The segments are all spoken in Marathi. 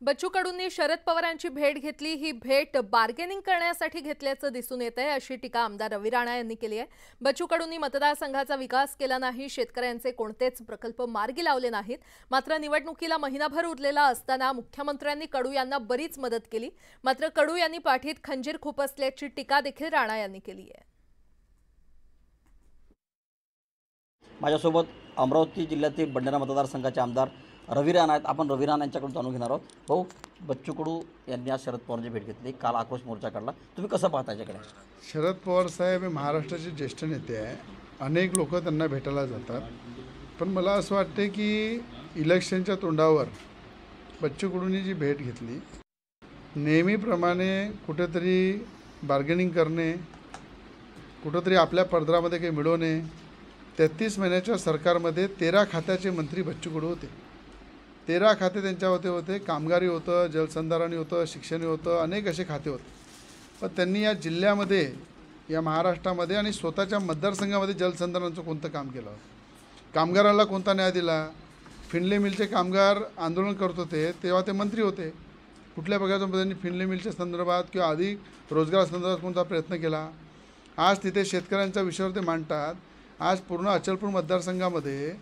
बच्चू कडूंनी शरद पवारांची भेट घेतली। ही भेट बार्गेनिंग करण्यासाठी घेतल्याचं दिसून येत आहे, अशी टीका आमदार रवी राणा यांनी केली आहे। बच्चू कडूंनी मतदारसंघाचा विकास केला नाही, शेतकऱ्यांचे कोणतेच प्रकल्प मार्गी लावले नाहीत। मात्र निवडणुकीला महिनाभर उरलेला असताना मुख्यमंत्र्यांनी कडू यांना बरीच मदत केली। मात्र कडू यांनी पाठीत खंजीर खुपसल्याची टीका देखील राणा यांनी केली आहे। माझ्यासोबत अमरावती जिल्ह्यातील बंडरा मतदारसंघाचे आमदार रवी राणा आहेत। आपण रवी राणा यांच्याकडून जाणून घेणार आहोत। भाऊ, बच्चू कडू यांनी आज शरद पवारांची भेट घेतली, काल आक्रोश मोर्चा काढला, तुम्ही कसं पाहता याच्याकडे? शरद पवार साहेब हे महाराष्ट्राचे ज्येष्ठ नेते आहे, अनेक लोक त्यांना भेटायला जातात, पण मला असं वाटते की इलेक्शनच्या तोंडावर बच्चू कडूंनी जी भेट घेतली, नेहमीप्रमाणे कुठेतरी बार्गेनिंग करणे, कुठेतरी आपल्या पदरामध्ये काही मिळवणे। 33 महिन्याच्या सरकारमध्ये 13 खात्याचे मंत्री बच्चू कडू होते। 13 खाते त्यांच्या होते, कामगारी होतं, जलसंधारणी होतं, शिक्षण होतं, अनेक असे खाते होते। पण त्यांनी या जिल्ह्यामध्ये, या महाराष्ट्रामध्ये आणि स्वतःच्या मतदारसंघामध्ये जलसंधारणाचं कोणतं काम केलं? कामगाराला कोणता न्याय दिला? फिनले मिलचे कामगार आंदोलन करत होते तेव्हा ते मंत्री होते, कुठल्या प्रकारच्या त्यांनी फिनले मिलच्या संदर्भात किंवा अधिक रोजगारासंदर्भात कोणता प्रयत्न केला? आज तिथे शेतकऱ्यांच्या विषयावर ते मांडतात। आज पूर्ण अचलपूर मतदारसंघामध्ये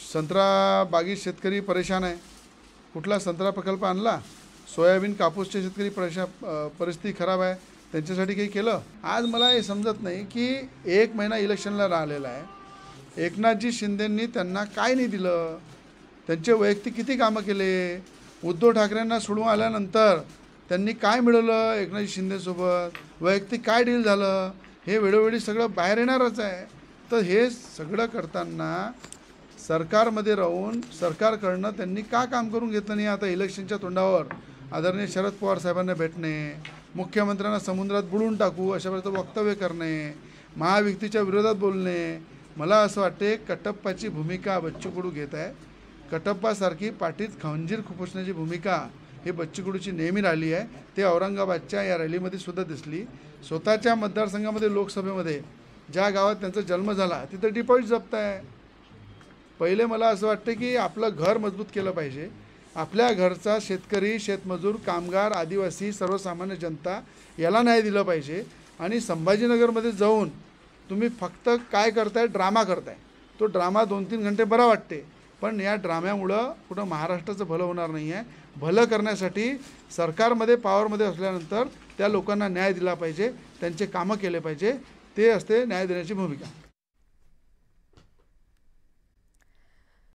संत्रा बागीत शेतकरी परेशान आहे। कुठला संत्रा प्रकल्प आणला? सोयाबीन कापूसचे शेतकरी परिस्थिती खराब आहे, त्यांच्यासाठी काही केलं? आज मला हे समजत नाही की 1 महिना इलेक्शनला राहिलेला आहे, एकनाथजी शिंदेंनी त्यांना काय नाही दिलं? त्यांचे वैयक्तिक किती कामं केले? उद्धव ठाकरेंना सोडून आल्यानंतर त्यांनी काय मिळवलं? एकनाथजी शिंदेसोबत वैयक्तिक काय डील झालं? हे वेळोवेळी सगळं बाहेर येणारच आहे। तर हे सगळं करताना सरकारमध्ये राहून सरकारकडनं त्यांनी का काम करून घेतलं नाही? आता इलेक्शनच्या तोंडावर आदरणीय शरद पवार साहेबांना भेटणे, मुख्यमंत्र्यांना समुद्रात बुडवून टाकू अशा प्रकारचं वक्तव्य करणे, महायुतीच्या विरोधात बोलणे, मला असं वाटते कटप्पाची भूमिका बच्चू कडू घेत आहे। कटप्पासारखी पाठीत खंजीर खुपसण्याची भूमिका ही बच्चू कडूची नेहमी राहिली आहे। ते औरंगाबादच्या या रॅलीमध्ये सुद्धा दिसली। स्वतःच्या मतदारसंघामध्ये, लोकसभेमध्ये ज्या गावात त्यांचा जन्म झाला तिथं डिपॉझिट जप्त आहे। पहिले मला असं वाटतं की आपलं घर मजबूत केलं पाहिजे, आपल्या घरचा शेतकरी, शेतमजूर, कामगार, आदिवासी, सर्वसामान्य जनता याला न्याय दिलं पाहिजे। आणि संभाजीनगरमध्ये जाऊन तुम्ही फक्त काय करताय? ड्रामा करताय। तो ड्रामा 2-3 घंटे बरा वाटते, पण या ड्राम्यामुळं कुठं महाराष्ट्राचं भलं होणार नाही आहे। भलं करण्यासाठी सरकारमध्ये, पॉवरमध्ये असल्यानंतर त्या लोकांना न्याय दिला पाहिजे, त्यांचे कामं केले पाहिजे, ते असते न्याय देण्याची भूमिका।